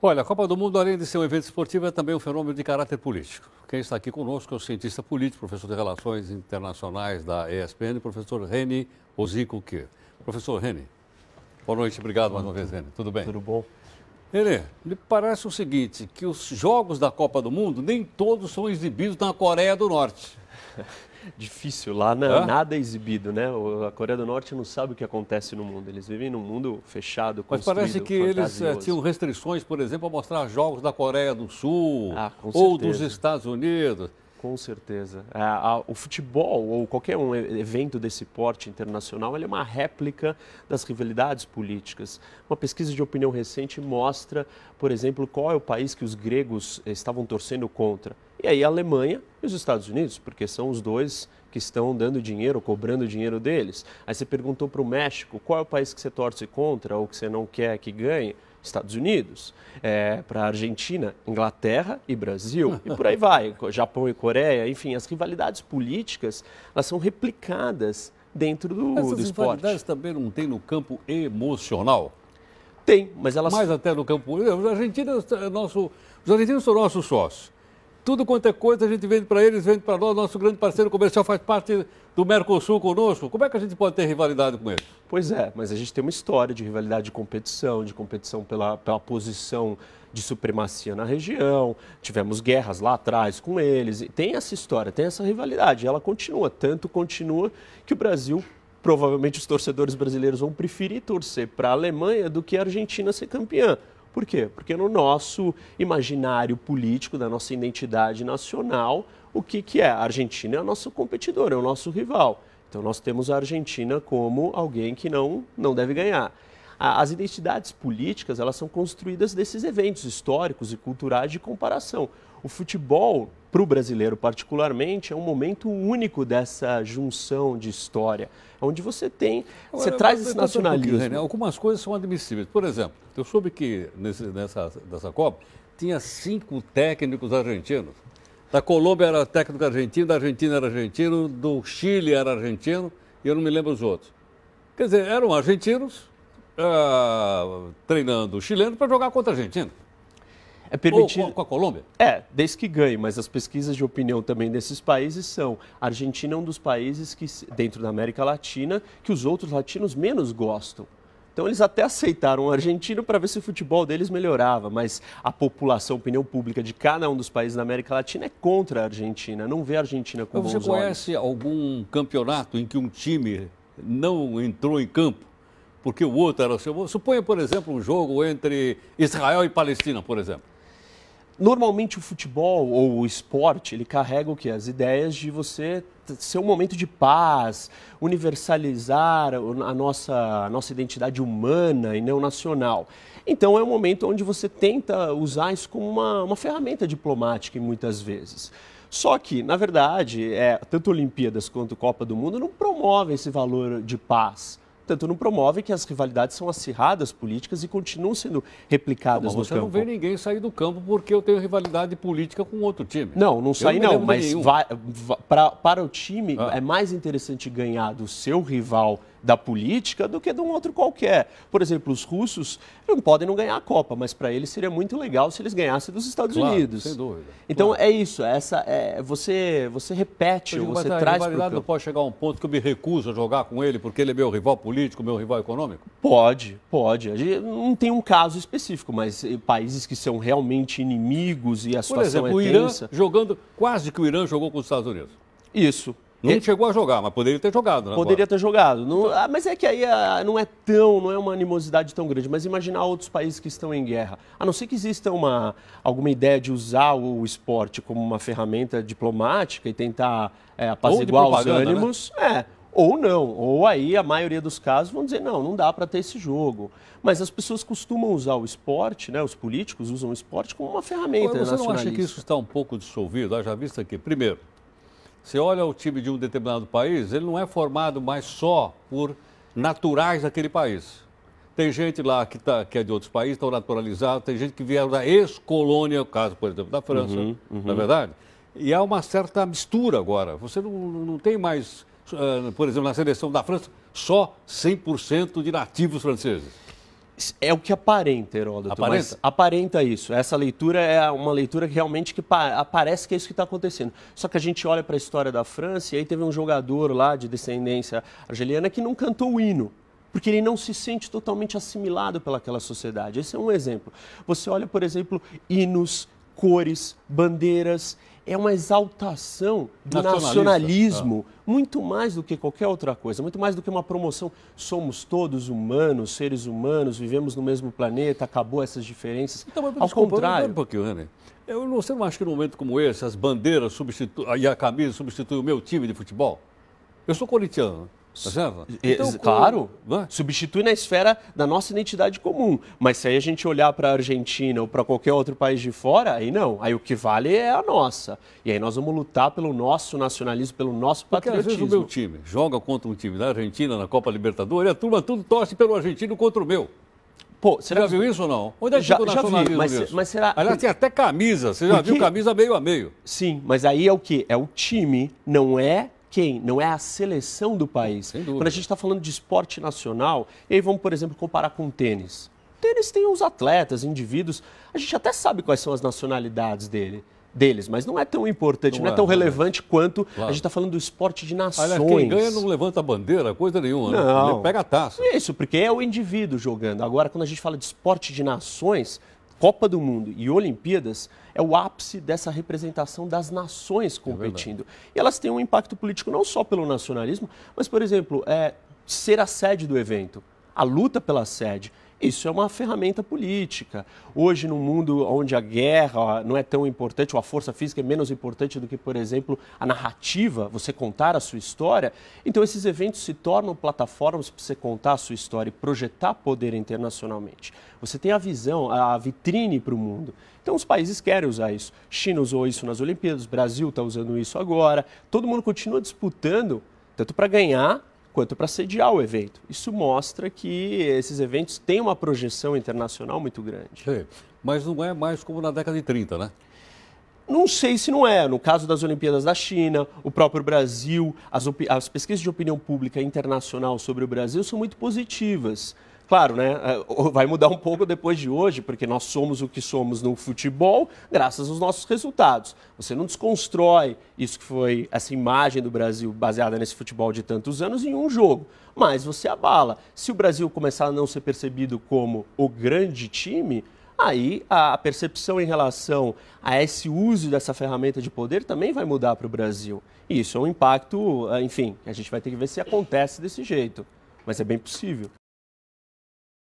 Olha, a Copa do Mundo, além de ser um evento esportivo, é também um fenômeno de caráter político. Quem está aqui conosco é o cientista político, professor de Relações Internacionais da ESPN, professor Reni Ozico-Kir. Professor Reni, boa noite, obrigado mais uma vez, Reni. Tudo bem? Tudo bom. Reni, me parece o seguinte, que os jogos da Copa do Mundo, nem todos são exibidos na Coreia do Norte. Difícil, lá nada é exibido, né? A Coreia do Norte não sabe o que acontece no mundo. Eles vivem num mundo fechado, mas construído, parece que eles tinham restrições, por exemplo, a mostrar jogos da Coreia do Sul ou dos Estados Unidos. Com certeza. O futebol ou qualquer um evento desse porte internacional, ele é uma réplica das rivalidades políticas. Uma pesquisa de opinião recente mostra, por exemplo, qual é o país que os gregos estavam torcendo contra. E aí a Alemanha e os Estados Unidos, porque são os dois que estão dando dinheiro, cobrando dinheiro deles. Aí você perguntou para o México, qual é o país que você torce contra ou que você não quer que ganhe? Estados Unidos. Para a Argentina, Inglaterra e Brasil. E por aí vai, Japão e Coreia. Enfim, as rivalidades políticas, elas são replicadas dentro do esporte. Essas rivalidades também não tem no campo emocional? Tem, mas elas... Mais até no campo... Os argentinos são nossos sócios. Tudo quanto é coisa a gente vende para eles, vende para nós. Nosso grande parceiro comercial faz parte do Mercosul conosco. Como é que a gente pode ter rivalidade com eles? Pois é, mas a gente tem uma história de rivalidade de competição pela posição de supremacia na região. Tivemos guerras lá atrás com eles. Tem essa história, tem essa rivalidade. Ela continua, tanto continua que o Brasil... Provavelmente os torcedores brasileiros vão preferir torcer para a Alemanha do que a Argentina ser campeã. Por quê? Porque no nosso imaginário político, da nossa identidade nacional, o que é? A Argentina é o nosso competidor, é o nosso rival. Então nós temos a Argentina como alguém que não deve ganhar. As identidades políticas, elas são construídas desses eventos históricos e culturais de comparação. O futebol, para o brasileiro particularmente, é um momento único dessa junção de história, onde você traz esse nacionalismo. Algumas coisas são admissíveis. Por exemplo, eu soube que nessa Copa tinha 5 técnicos argentinos. Da Colômbia era técnico argentino, da Argentina era argentino, do Chile era argentino e eu não me lembro os outros. Quer dizer, eram argentinos treinando chilenos para jogar contra a Argentina. É permitido... Ou com a Colômbia? Desde que ganhe, mas as pesquisas de opinião também desses países são... A Argentina é um dos países que, dentro da América Latina, que os outros latinos menos gostam. Então eles até aceitaram o argentino para ver se o futebol deles melhorava, mas a população, a opinião pública de cada um dos países da América Latina é contra a Argentina, não vê a Argentina com bons olhos. Você conhece algum campeonato em que um time não entrou em campo porque o outro era o seu? Suponha, por exemplo, um jogo entre Israel e Palestina, por exemplo. Normalmente o futebol ou o esporte, ele carrega o quê? As ideias de você ser um momento de paz, universalizar a nossa identidade humana e não nacional. Então é um momento onde você tenta usar isso como uma ferramenta diplomática muitas vezes. Só que, na verdade, tanto Olimpíadas quanto Copa do Mundo não promovem esse valor de paz. Tanto não promove que as rivalidades são acirradas políticas e continuam sendo replicadas no campo. Você não vê ninguém sair do campo porque eu tenho rivalidade política com outro time. Não sai não, mas para o time é mais interessante ganhar do seu rival da política do que de um outro qualquer. Por exemplo, os russos não podem não ganhar a Copa, mas para eles seria muito legal se eles ganhassem dos Estados Unidos. Sem dúvida. Então é isso, você repete, você traz para o campo. A rivalidade não pode chegar a um ponto que eu me recuso a jogar com ele porque ele é meu rival político, meu rival econômico? Pode. A gente não tem um caso específico, mas países que são realmente inimigos e a situação por exemplo, é tensa... o Irã jogando, quase que o Irã jogou com os Estados Unidos. Isso. Não chegou a jogar, mas poderia ter jogado, né? Poderia ter jogado. Mas é que aí não é uma animosidade tão grande. Mas imaginar outros países que estão em guerra. A não ser que exista alguma ideia de usar o esporte como uma ferramenta diplomática e tentar apaziguar os ânimos. Né? Ou não. Ou aí a maioria dos casos vão dizer, não dá para ter esse jogo. Mas as pessoas costumam usar o esporte, né? Os políticos usam o esporte como uma ferramenta nacionalista. Você não acha que isso está um pouco dissolvido? Já visto aqui, primeiro, você olha o time de um determinado país, ele não é formado mais só por naturais daquele país. Tem gente lá que é de outros países, estão naturalizados, tem gente que vieram da ex-colônia, o caso, por exemplo, da França, não é verdade? E há uma certa mistura agora. Você não tem mais, por exemplo, na seleção da França, só 100% de nativos franceses. É o que aparenta, Heródoto. Aparenta? Mas aparenta isso. Essa leitura é uma leitura que realmente parece que é isso que está acontecendo. Só que a gente olha para a história da França e aí teve um jogador lá de descendência argeliana que não cantou o hino, porque ele não se sente totalmente assimilado pelaquela sociedade. Esse é um exemplo. Você olha, por exemplo, hinos, cores, bandeiras, é uma exaltação do nacionalismo, muito mais do que qualquer outra coisa, muito mais do que uma promoção. Somos todos humanos, seres humanos, vivemos no mesmo planeta, acabou essas diferenças. Então, mas, ao contrário. Um pouquinho, Rani. Você não acha que num momento como esse, as bandeiras e a camisa substituem o meu time de futebol? Eu sou corintiano. Tá certo? Então, claro, substitui na esfera da nossa identidade comum. Mas se aí a gente olhar para a Argentina ou para qualquer outro país de fora, aí não. Aí o que vale é a nossa. E aí nós vamos lutar pelo nosso nacionalismo, pelo nosso patriotismo. Porque às vezes o meu time joga contra um time da Argentina na Copa Libertadores e a turma tudo torce pelo argentino contra o meu. Pô, você já viu isso ou não? Onde é que já vi, mas será... Aliás, tem até camisa. Você já viu camisa meio a meio? Sim, mas aí é o quê? É o time, não é quem? Não é a seleção do país. Quando a gente está falando de esporte nacional, e aí vamos, por exemplo, comparar com o tênis. O tênis tem os atletas, indivíduos, a gente até sabe quais são as nacionalidades deles, mas não é tão importante, não é tão relevante quanto a gente está falando do esporte de nações. Aliás, quem ganha não levanta a bandeira, coisa nenhuma, não. Ele pega a taça. Isso, porque é o indivíduo jogando. Agora, quando a gente fala de esporte de nações, Copa do Mundo e Olimpíadas é o ápice dessa representação das nações competindo. E elas têm um impacto político não só pelo nacionalismo, mas, por exemplo, ser a sede do evento, a luta pela sede. Isso é uma ferramenta política. Hoje, num mundo onde a guerra não é tão importante, ou a força física é menos importante do que, por exemplo, a narrativa, você contar a sua história, então esses eventos se tornam plataformas para você contar a sua história e projetar poder internacionalmente. Você tem a visão, a vitrine para o mundo. Então, os países querem usar isso. China usou isso nas Olimpíadas, o Brasil está usando isso agora. Todo mundo continua disputando, tanto para ganhar quanto para sediar o evento. Isso mostra que esses eventos têm uma projeção internacional muito grande. Sim, mas não é mais como na década de 30, né? Não sei se não é. No caso das Olimpíadas da China, o próprio Brasil, as pesquisas de opinião pública internacional sobre o Brasil são muito positivas. Claro, né? Vai mudar um pouco depois de hoje, porque nós somos o que somos no futebol graças aos nossos resultados. Você não desconstrói isso que foi essa imagem do Brasil baseada nesse futebol de tantos anos em um jogo, mas você abala. Se o Brasil começar a não ser percebido como o grande time, aí a percepção em relação a esse uso dessa ferramenta de poder também vai mudar para o Brasil. E isso é um impacto, enfim, a gente vai ter que ver se acontece desse jeito, mas é bem possível.